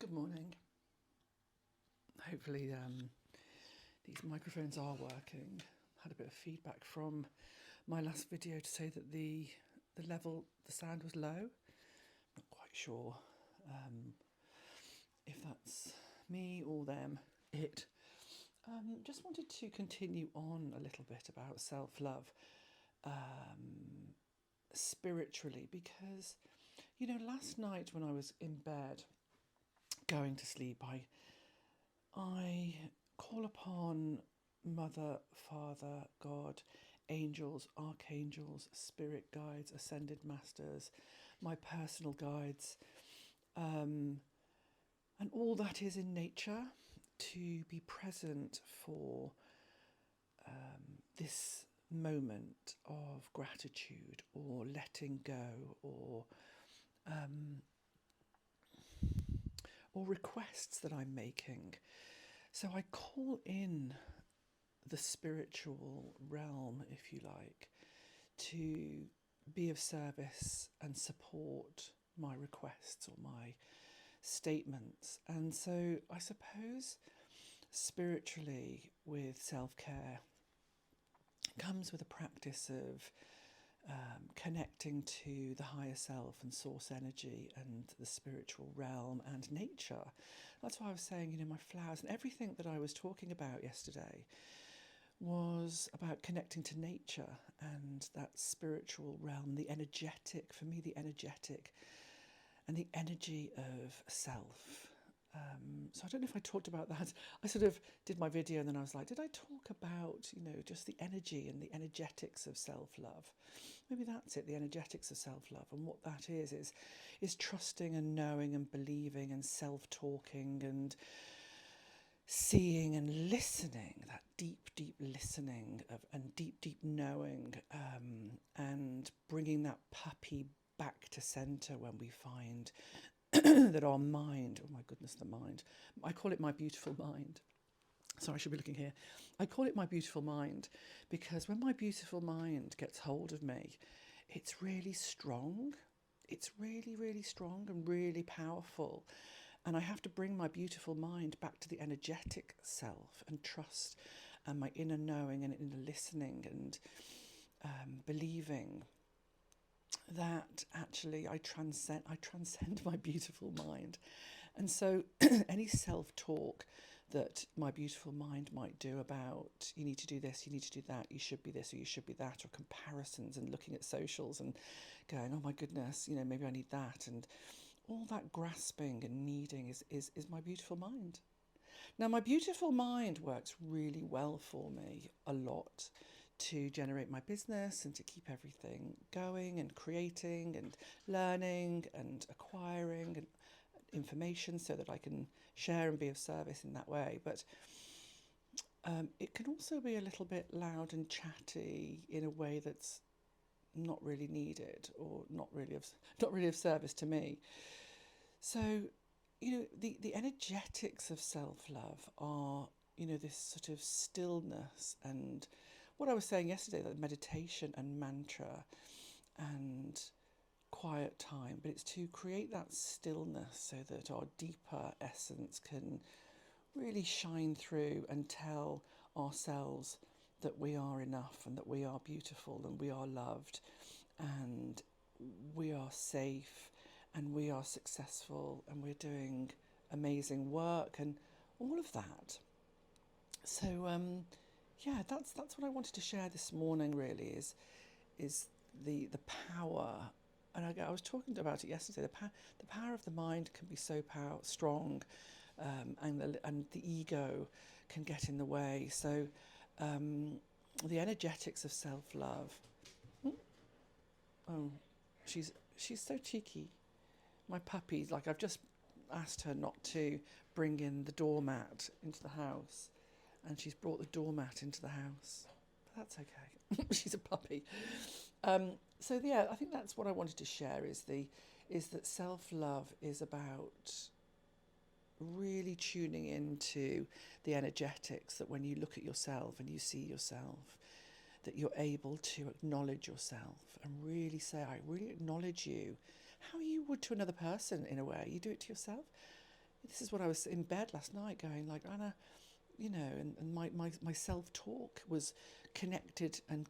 Good morning. Hopefully these microphones are working. Had a bit of feedback from my last video to say that the sound was low. Not quite sure if that's me or them, it. Just wanted to continue on a little bit about self-love spiritually, because, last night when I was in bed going to sleep, I call upon Mother, Father, God, angels, archangels, spirit guides, ascended masters, my personal guides, and all that is in nature to be present for this moment of gratitude or letting go or requests that I'm making. So I call in the spiritual realm, if you like, to be of service and support my requests or my statements. And so I suppose spiritually, with self-care, comes with a practice of connecting to the higher self and source energy and the spiritual realm and nature. That's why I was saying, my flowers and everything that I was talking about yesterday was about connecting to nature and that spiritual realm, the energetic, for me, the energetic and the energy of self. So I don't know if I talked about that. I sort of did my video and then I was like, did I talk about, just the energy and the energetics of self-love? Maybe that's it, the energetics of self-love. And what that is trusting and knowing and believing and self-talking and seeing and listening, that deep, deep listening and deep, deep knowing, and bringing that puppy back to centre when we find that our mind, oh my goodness, the mind, I call it my beautiful mind. Sorry, I should be looking here. I call it my beautiful mind because when my beautiful mind gets hold of me, it's really strong. It's really, really strong and really powerful. And I have to bring my beautiful mind back to the energetic self and trust and my inner knowing and inner listening and believing that actually I transcend my beautiful mind. And so any self-talk that my beautiful mind might do about you need to do this, you need to do that, you should be this or you should be that, or comparisons and looking at socials and going, oh my goodness, maybe I need that, and all that grasping and needing is my beautiful mind. Now, my beautiful mind works really well for me a lot to generate my business and to keep everything going and creating and learning and acquiring and information so that I can share and be of service in that way. But it can also be a little bit loud and chatty in a way that's not really needed or not really of service to me. So, the energetics of self-love are, this sort of stillness and what I was saying yesterday, that meditation and mantra and quiet time, but it's to create that stillness so that our deeper essence can really shine through and tell ourselves that we are enough and that we are beautiful and we are loved and we are safe and we are successful and we're doing amazing work and all of that. So that's what I wanted to share this morning. Really, is the power. And I was talking about it yesterday. The power of the mind can be so strong, and the ego can get in the way. So the energetics of self-love. Oh, she's so cheeky. My puppy, like, I've just asked her not to bring in the doormat into the house, and she's brought the doormat into the house. But that's okay. She's a puppy. So yeah, I think that's what I wanted to share is that self-love is about really tuning into the energetics, that when you look at yourself and you see yourself, that you're able to acknowledge yourself and really say, I really acknowledge you, how you would to another person in a way. You do it to yourself. this is what I was in bed last night going like, Anna, you know, and my self-talk was connected and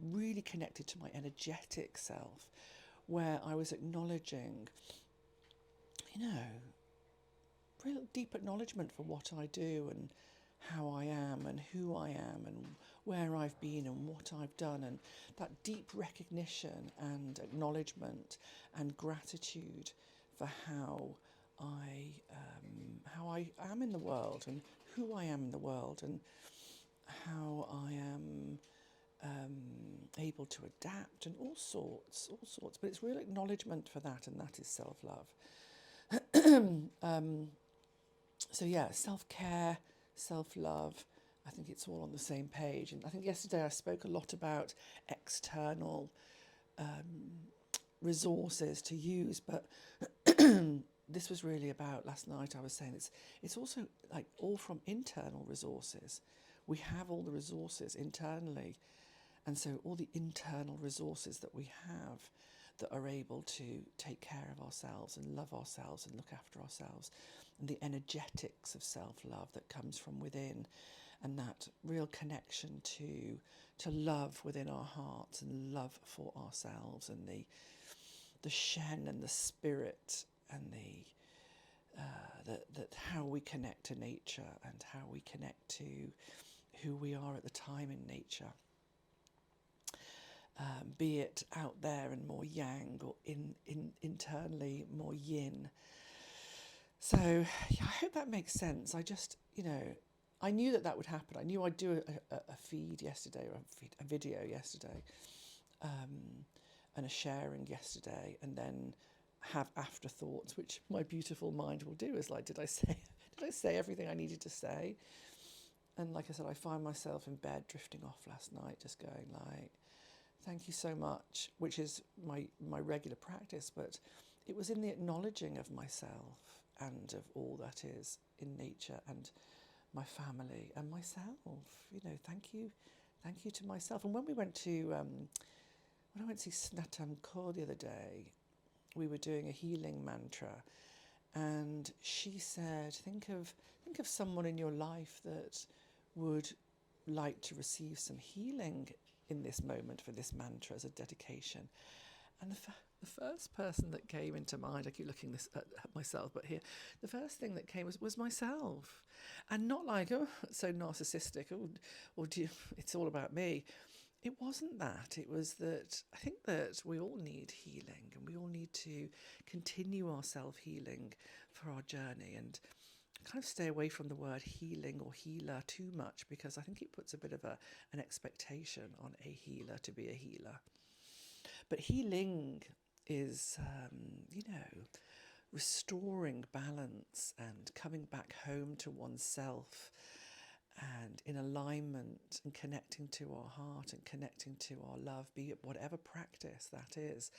really connected to my energetic self, where I was acknowledging, you know, real deep acknowledgement for what I do and how I am and who I am and where I've been and what I've done, and that deep recognition and acknowledgement and gratitude for how I am in the world and who I am in the world and how I am able to adapt and all sorts. But it's real acknowledgement for that, and that is self-love. So yeah, self-care, self-love, I think it's all on the same page. And I think yesterday I spoke a lot about external resources to use, but this was really about, last night I was saying, it's also like all from internal resources. We have all the resources internally, and so all the internal resources that we have that are able to take care of ourselves and love ourselves and look after ourselves, and the energetics of self-love that comes from within, and that real connection to love within our hearts and love for ourselves, and the Shen and the spirit and that how we connect to nature and how we connect to who we are at the time in nature. Be it out there and more yang, or internally more yin. So yeah, I hope that makes sense. I just, you know, I knew that would happen. I knew I'd do a feed yesterday, or a video yesterday, and a sharing yesterday, and then have afterthoughts, which my beautiful mind will do. Is like, did I say everything I needed to say? And like I said, I find myself in bed drifting off last night, just going like, thank you so much, which is my regular practice, but it was in the acknowledging of myself and of all that is in nature and my family and myself. You know, thank you to myself. And when I went to see Snatam Kaur the other day, we were doing a healing mantra, and she said, think of someone in your life that would like to receive some healing in this moment for this mantra as a dedication. And the first person that came into mind, I keep looking this at myself, but here, the first thing that came was myself. And not like, oh, it's so narcissistic, or it's all about me. It wasn't that. It was that I think that we all need healing, and we all need to continue our self-healing for our journey, and kind of stay away from the word healing or healer too much, because I think it puts a bit of an expectation on a healer to be a healer. But healing is, you know, restoring balance and coming back home to oneself and in alignment and connecting to our heart and connecting to our love, be it whatever practice that is.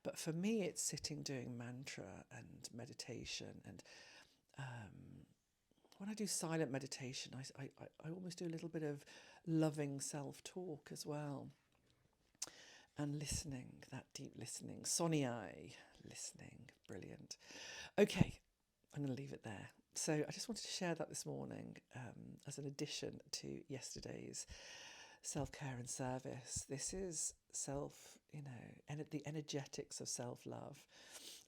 But for me, it's sitting doing mantra and meditation. And when I do silent meditation, I almost do a little bit of loving self-talk as well. And listening, that deep listening. Soniai, listening, brilliant. Okay, I'm going to leave it there. So I just wanted to share that this morning as an addition to yesterday's self-care and service. This is the energetics of self-love.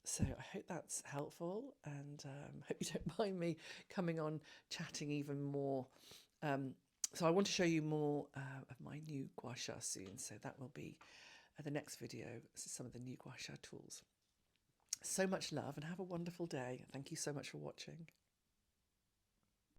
So I hope that's helpful, and hope you don't mind me coming on chatting even more. So I want to show you more of my new gua sha soon. So that will be the next video. This is some of the new gua sha tools. So much love, and have a wonderful day. Thank you so much for watching.